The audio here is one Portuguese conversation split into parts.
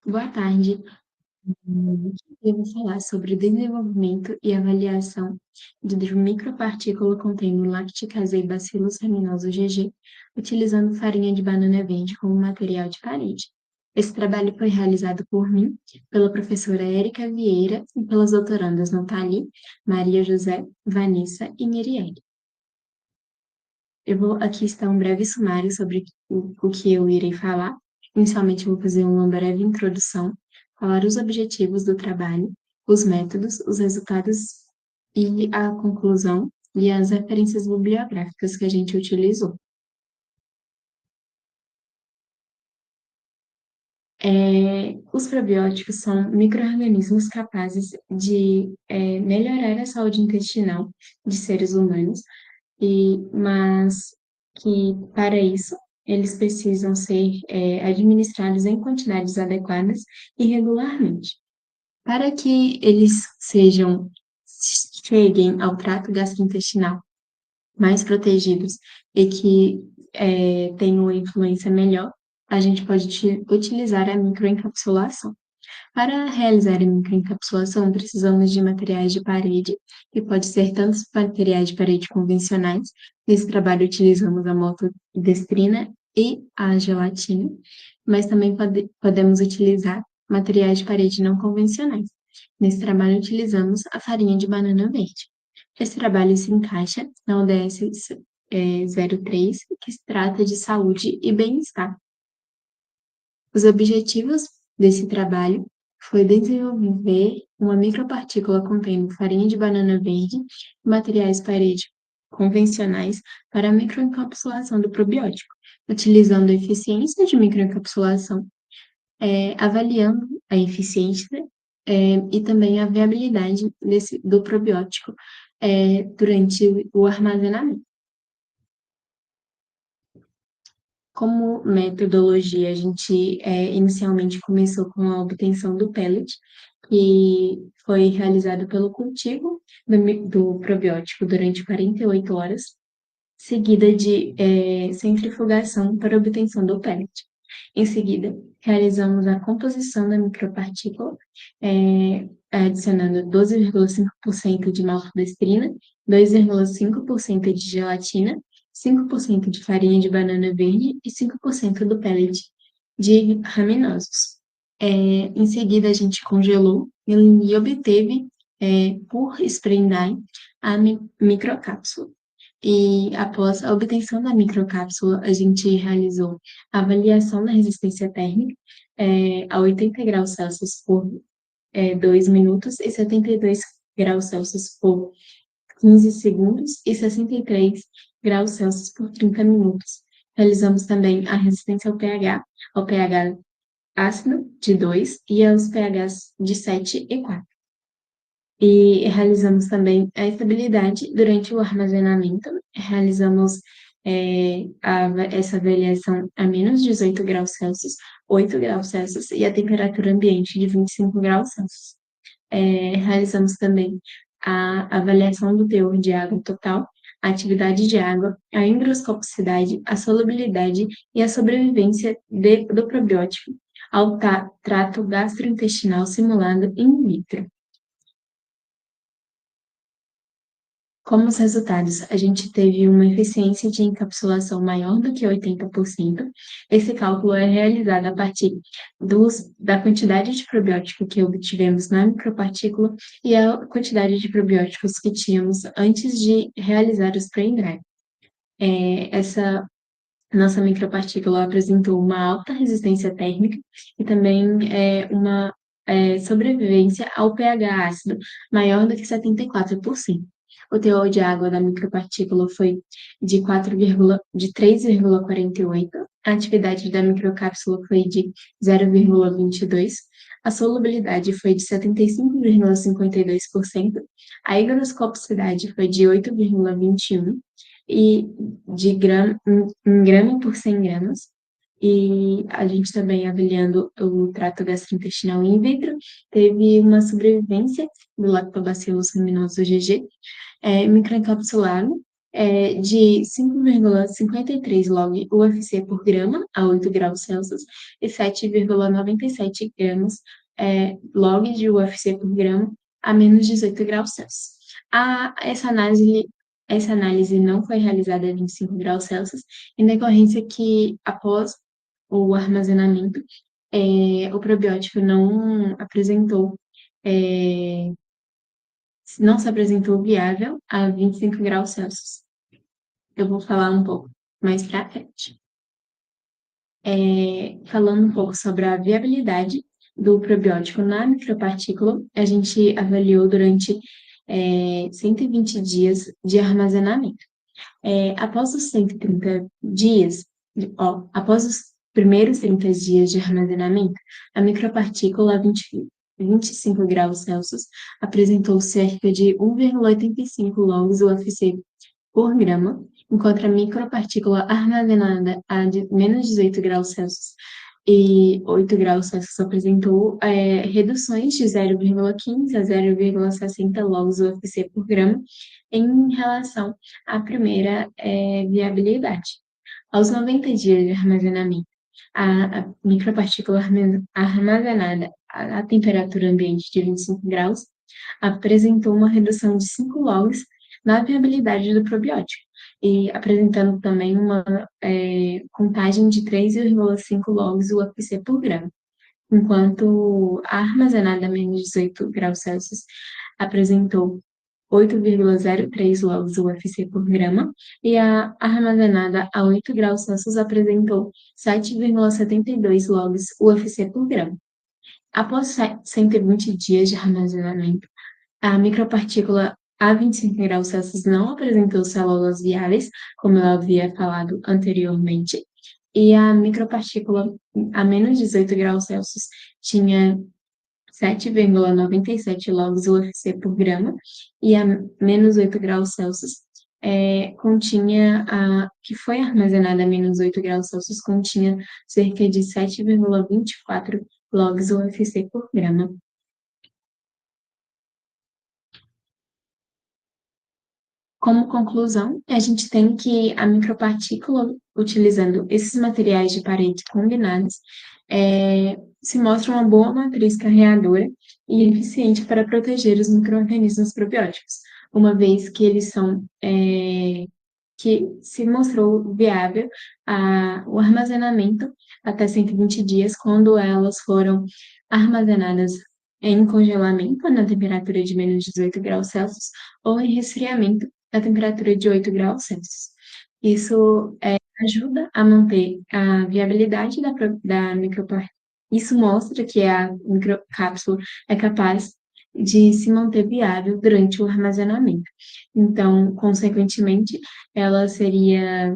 Boa tarde. Eu vou falar sobre o desenvolvimento e avaliação de micropartícula contendo lacticase-bacillus rhamnosus GG, utilizando farinha de banana verde como material de parede. Esse trabalho foi realizado por mim, pela professora Érica Vieira e pelas doutorandas Nathalie, Maria José, Vanessa e Mirielle. Aqui está um breve sumário sobre o que eu irei falar. Inicialmente, eu vou fazer uma breve introdução, falar os objetivos do trabalho, os métodos, os resultados e a conclusão e as referências bibliográficas que a gente utilizou. Os probióticos são micro-organismos capazes de melhorar a saúde intestinal de seres humanos, mas que, para isso, eles precisam ser administrados em quantidades adequadas e regularmente. Para que eles cheguem ao trato gastrointestinal mais protegidos e que tenham uma influência melhor, a gente pode utilizar a microencapsulação. Para realizar a microencapsulação, precisamos de materiais de parede, que pode ser tanto materiais de parede convencionais. Nesse trabalho utilizamos a maltodestrina e a gelatina, mas também podemos utilizar materiais de parede não convencionais. Nesse trabalho utilizamos a farinha de banana verde. Esse trabalho se encaixa na ODS 03, que se trata de saúde e bem-estar. Os objetivos desse trabalho foi desenvolver uma micropartícula contendo farinha de banana verde e materiais parede convencionais para a microencapsulação do probiótico, utilizando a eficiência de microencapsulação, avaliando a eficiência e também a viabilidade do probiótico durante o armazenamento. Como metodologia, a gente inicialmente começou com a obtenção do pellet, que foi realizado pelo cultivo do probiótico durante 48 horas, seguida de centrifugação para obtenção do pellet. Em seguida, realizamos a composição da micropartícula, adicionando 12,5% de maltodestrina, 2,5% de gelatina, 5% de farinha de banana verde e 5% do pellet de raminosos. Em seguida, a gente congelou e obteve, por spray drying, a microcápsula. E após a obtenção da microcápsula, a gente realizou a avaliação da resistência térmica a 80 graus Celsius por 2 minutos e 72 graus Celsius por 15 segundos e 63 graus Celsius por 30 minutos. Realizamos também a resistência ao pH ácido de 2 e aos pHs de 7 e 4. E realizamos também a estabilidade durante o armazenamento, realizamos essa avaliação a menos 18 graus Celsius, 8 graus Celsius e a temperatura ambiente de 25 graus Celsius. Realizamos também a avaliação do teor de água total, a atividade de água, a higroscopicidade, a solubilidade e a sobrevivência do probiótico ao trato gastrointestinal simulado in vitro. Como os resultados, a gente teve uma eficiência de encapsulação maior do que 80%. Esse cálculo é realizado a partir da quantidade de probiótico que obtivemos na micropartícula e a quantidade de probióticos que tínhamos antes de realizar o spray dry. Essa nossa micropartícula apresentou uma alta resistência térmica e também uma sobrevivência ao pH ácido maior do que 74%. O teor de água da micropartícula foi de 3,48, a atividade da microcápsula foi de 0,22, a solubilidade foi de 75,52%, a higroscopicidade foi de 8,21 e em grama por 100 gramas. E a gente também avaliando o trato gastrointestinal in vitro, teve uma sobrevivência do Lactobacillus rhamnosus GG, microencapsulado de 5,53 log UFC por grama a 8 graus Celsius e 7,97 gramas log de UFC por grama a menos 18 graus Celsius. Essa análise não foi realizada a 25 graus Celsius, em decorrência que, após o armazenamento, o probiótico é, não se apresentou viável a 25 graus Celsius. Eu vou falar um pouco mais para frente. Falando um pouco sobre a viabilidade do probiótico na micropartícula, a gente avaliou durante 120 dias de armazenamento. Após os 130 dias, após os primeiros 30 dias de armazenamento, a micropartícula a 25 graus Celsius apresentou cerca de 1,85 logs UFC por grama, enquanto a micropartícula armazenada a menos 18 graus Celsius e 8 graus Celsius apresentou reduções de 0,15 a 0,60 logs UFC por grama em relação à primeira viabilidade. Aos 90 dias de armazenamento, a micropartícula armazenada à temperatura ambiente de 25 graus apresentou uma redução de 5 logs na viabilidade do probiótico, e apresentando também uma contagem de 3,5 logs UFC por grama, enquanto a armazenada a menos 18 graus Celsius apresentou 8,03 logs UFC por grama, e a armazenada a 8 graus Celsius apresentou 7,72 logs UFC por grama. Após 120 dias de armazenamento, a micropartícula a 25 graus Celsius não apresentou células viáveis, como eu havia falado anteriormente, e a micropartícula a menos 18 graus Celsius tinha 7,97 logs UFC por grama, e a menos 8 graus Celsius que foi armazenada a menos 8 graus Celsius, continha cerca de 7,24 logs UFC por grama. Como conclusão, a gente tem que a micropartícula, utilizando esses materiais de parede combinados, se mostra uma boa matriz carreadora e eficiente para proteger os micro-organismos probióticos, uma vez que eles são que se mostrou viável o armazenamento até 120 dias, quando elas foram armazenadas em congelamento na temperatura de menos 18 graus Celsius ou em resfriamento a temperatura de 8 graus Celsius. Isso ajuda a manter a viabilidade da micropartícula. Isso mostra que a microcápsula é capaz de se manter viável durante o armazenamento. Então, consequentemente, ela seria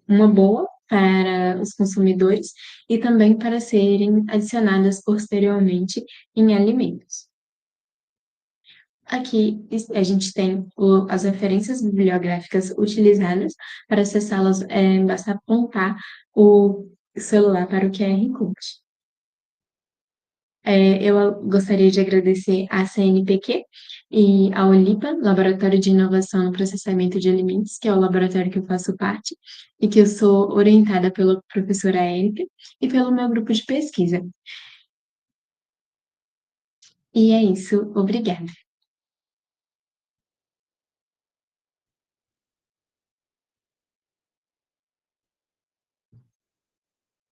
uma boa para os consumidores e também para serem adicionadas posteriormente em alimentos. Aqui a gente tem as referências bibliográficas utilizadas. Para acessá-las, basta apontar o celular para o QR Code. Eu gostaria de agradecer à CNPq e ao LIPA, Laboratório de Inovação no Processamento de Alimentos, que é o laboratório que eu faço parte e que eu sou orientada pela professora Érica e pelo meu grupo de pesquisa. E é isso, obrigada.